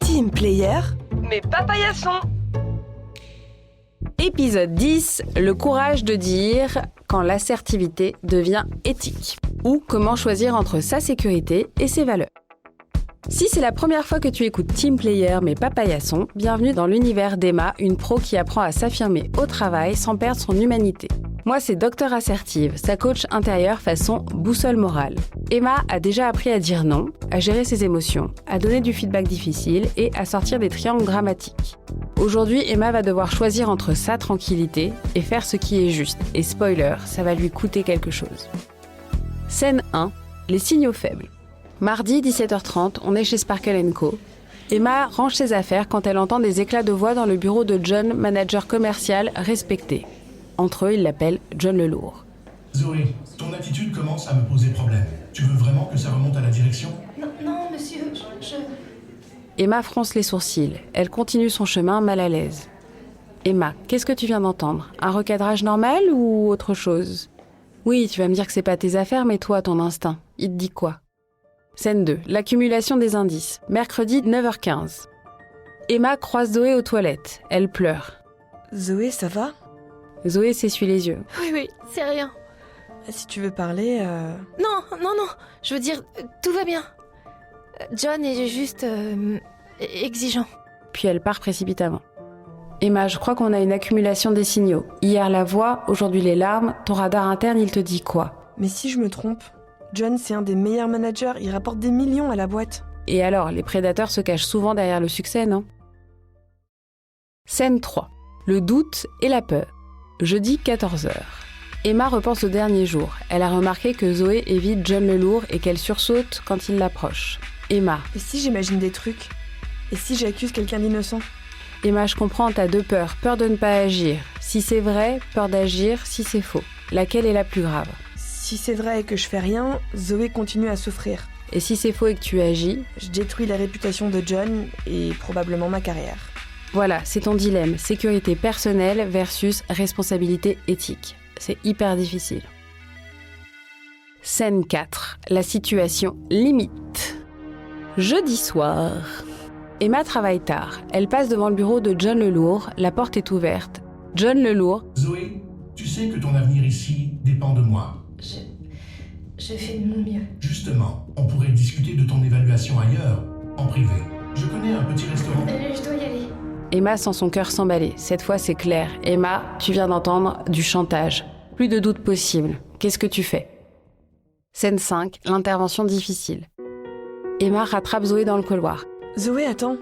Team Player, mais pas paillasson. Épisode 10, le courage de dire quand l'assertivité devient éthique. Ou comment choisir entre sa sécurité et ses valeurs. Si c'est la première fois que tu écoutes Team Player mais pas paillasson, bienvenue dans l'univers d'Emma, une pro qui apprend à s'affirmer au travail sans perdre son humanité. Moi, c'est Docteur Assertive, sa coach intérieure façon boussole morale. Emma a déjà appris à dire non, à gérer ses émotions, à donner du feedback difficile et à sortir des triangles dramatiques. Aujourd'hui, Emma va devoir choisir entre sa tranquillité et faire ce qui est juste. Et spoiler, ça va lui coûter quelque chose. Scène 1, les signaux faibles. Mardi, 17h30, on est chez Sparkle & Co. Emma range ses affaires quand elle entend des éclats de voix dans le bureau de John, manager commercial respecté. Entre eux, il l'appelle John le Lourd. Zoé, ton attitude commence à me poser problème. Tu veux vraiment que ça remonte à la direction ? Non, monsieur, je... Emma fronce les sourcils. Elle continue son chemin mal à l'aise. Emma, qu'est-ce que tu viens d'entendre ? Un recadrage normal ou autre chose ? Oui, tu vas me dire que c'est pas tes affaires, mais toi, ton instinct. Il te dit quoi ? Scène 2, l'accumulation des indices. Mercredi, 9h15. Emma croise Zoé aux toilettes. Elle pleure. Zoé, ça va ? Zoé s'essuie les yeux. Oui, c'est rien. Si tu veux parler... Non, je veux dire, tout va bien. John est juste... exigeant. Puis elle part précipitamment. Emma, je crois qu'on a une accumulation des signaux. Hier la voix, aujourd'hui les larmes. Ton radar interne, il te dit quoi ? Mais si je me trompe, John, c'est un des meilleurs managers. Il rapporte des millions à la boîte. Et alors, les prédateurs se cachent souvent derrière le succès, non ? Scène 3. Le doute et la peur. Jeudi 14h. Emma repense au dernier jour. Elle a remarqué que Zoé évite John le Lourd et qu'elle sursaute quand il l'approche. Emma. Et si j'imagine des trucs ? Et si j'accuse quelqu'un d'innocent ? Emma, je comprends, t'as deux peurs. Peur de ne pas agir. Si c'est vrai, peur d'agir. Si c'est faux. Laquelle est la plus grave ? Si c'est vrai et que je fais rien, Zoé continue à souffrir. Et si c'est faux et que tu agis ? Je détruis la réputation de John et probablement ma carrière. Voilà, c'est ton dilemme. Sécurité personnelle versus responsabilité éthique. C'est hyper difficile. Scène 4. La situation limite. Jeudi soir. Emma travaille tard. Elle passe devant le bureau de John le Lourd. La porte est ouverte. John le Lourd. Zoé, tu sais que ton avenir ici dépend de moi. Je fais de mon mieux. Justement, on pourrait discuter de ton évaluation ailleurs, en privé. Je connais un petit restaurant. Je dois y aller. Emma sent son cœur s'emballer. Cette fois, c'est clair. Emma, tu viens d'entendre du chantage. Plus de doute possible. Qu'est-ce que tu fais ? Scène 5, l'intervention difficile. Emma rattrape Zoé dans le couloir. Zoé, attends.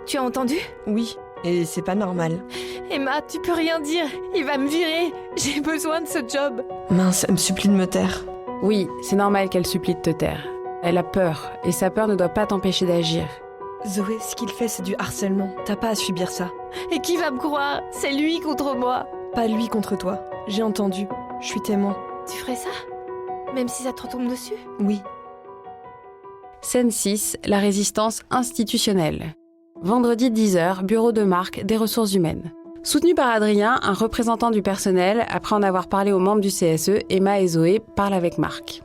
Tu as entendu ? Oui, et c'est pas normal. Emma, tu peux rien dire. Il va me virer. J'ai besoin de ce job. Mince, elle me supplie de me taire. Oui, c'est normal qu'elle supplie de te taire. Elle a peur, et sa peur ne doit pas t'empêcher d'agir. Zoé, ce qu'il fait, c'est du harcèlement. T'as pas à subir ça. Et qui va me croire ? C'est lui contre moi. Pas lui contre toi. J'ai entendu. Je suis témoin. Tu ferais ça ? Même si ça te retombe dessus ? Oui. Scène 6, la résistance institutionnelle. Vendredi 10h, bureau de Marc, des ressources humaines. Soutenu par Adrien, un représentant du personnel, après en avoir parlé aux membres du CSE, Emma et Zoé parlent avec Marc.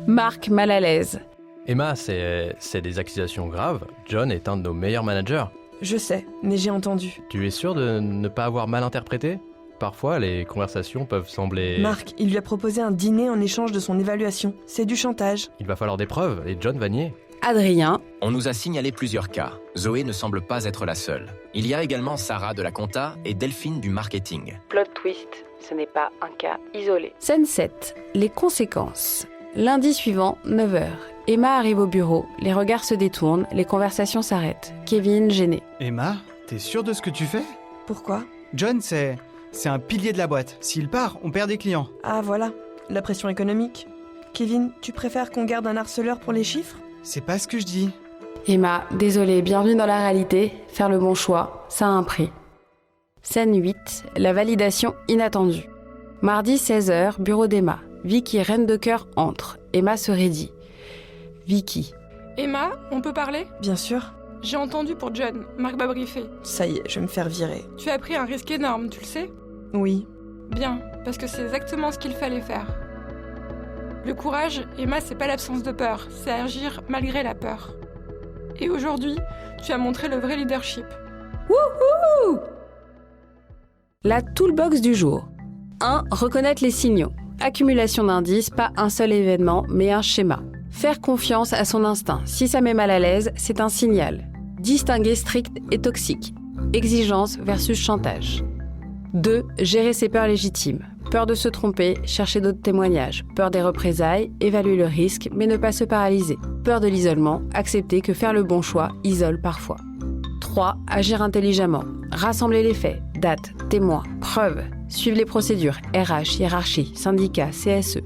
Marc, mal à l'aise. Emma, c'est des accusations graves. John est un de nos meilleurs managers. Je sais, mais j'ai entendu. Tu es sûr de ne pas avoir mal interprété ? Parfois, les conversations peuvent sembler... Marc, il lui a proposé un dîner en échange de son évaluation. C'est du chantage. Il va falloir des preuves, et John va nier. Adrien. On nous a signalé plusieurs cas. Zoé ne semble pas être la seule. Il y a également Sarah de la compta et Delphine du marketing. Plot twist, ce n'est pas un cas isolé. Scène 7, les conséquences. Lundi suivant, 9h. Emma arrive au bureau, les regards se détournent, les conversations s'arrêtent. Kevin, gêné. Emma, t'es sûre de ce que tu fais ? Pourquoi ? John, c'est un pilier de la boîte. S'il part, on perd des clients. Ah voilà, la pression économique. Kevin, tu préfères qu'on garde un harceleur pour les chiffres ? C'est pas ce que je dis. Emma, désolée, bienvenue dans la réalité. Faire le bon choix, ça a un prix. Scène 8, la validation inattendue. Mardi 16h, bureau d'Emma. Vicky, reine de cœur, entre. Emma se raidit. Vicky. Emma, on peut parler ? Bien sûr. J'ai entendu pour John, Marc m'a briefé. Ça y est, je vais me faire virer. Tu as pris un risque énorme, tu le sais ? Oui. Bien, parce que c'est exactement ce qu'il fallait faire. Le courage, Emma, c'est pas l'absence de peur, c'est agir malgré la peur. Et aujourd'hui, tu as montré le vrai leadership. La toolbox du jour. 1. Reconnaître les signaux. Accumulation d'indices, pas un seul événement, mais un schéma. Faire confiance à son instinct. Si ça met mal à l'aise, c'est un signal. Distinguer strict et toxique. Exigence versus chantage. 2. Gérer ses peurs légitimes. Peur de se tromper, chercher d'autres témoignages. Peur des représailles, évaluer le risque, mais ne pas se paralyser. Peur de l'isolement, accepter que faire le bon choix isole parfois. 3. Agir intelligemment. Rassembler les faits, dates, témoins, preuves. Suivre les procédures, RH, hiérarchie, syndicat, CSE.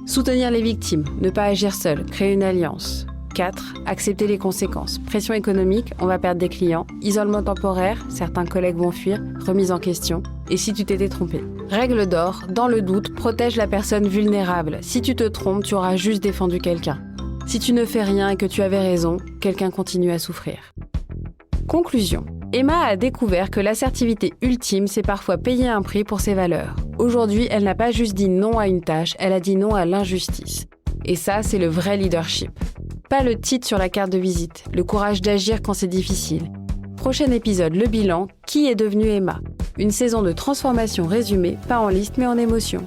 Soutenir les victimes, ne pas agir seul, créer une alliance. 4. Accepter les conséquences. Pression économique, on va perdre des clients. Isolement temporaire, certains collègues vont fuir. Remise en question. Et si tu t'étais trompé? Règle d'or, dans le doute, protège la personne vulnérable. Si tu te trompes, tu auras juste défendu quelqu'un. Si tu ne fais rien et que tu avais raison, quelqu'un continue à souffrir. Conclusion. Emma a découvert que l'assertivité ultime, c'est parfois payer un prix pour ses valeurs. Aujourd'hui, elle n'a pas juste dit non à une tâche, elle a dit non à l'injustice. Et ça, c'est le vrai leadership. Pas le titre sur la carte de visite, le courage d'agir quand c'est difficile. Prochain épisode, le bilan, qui est devenu Emma? Une saison de transformation résumée, pas en liste mais en émotion.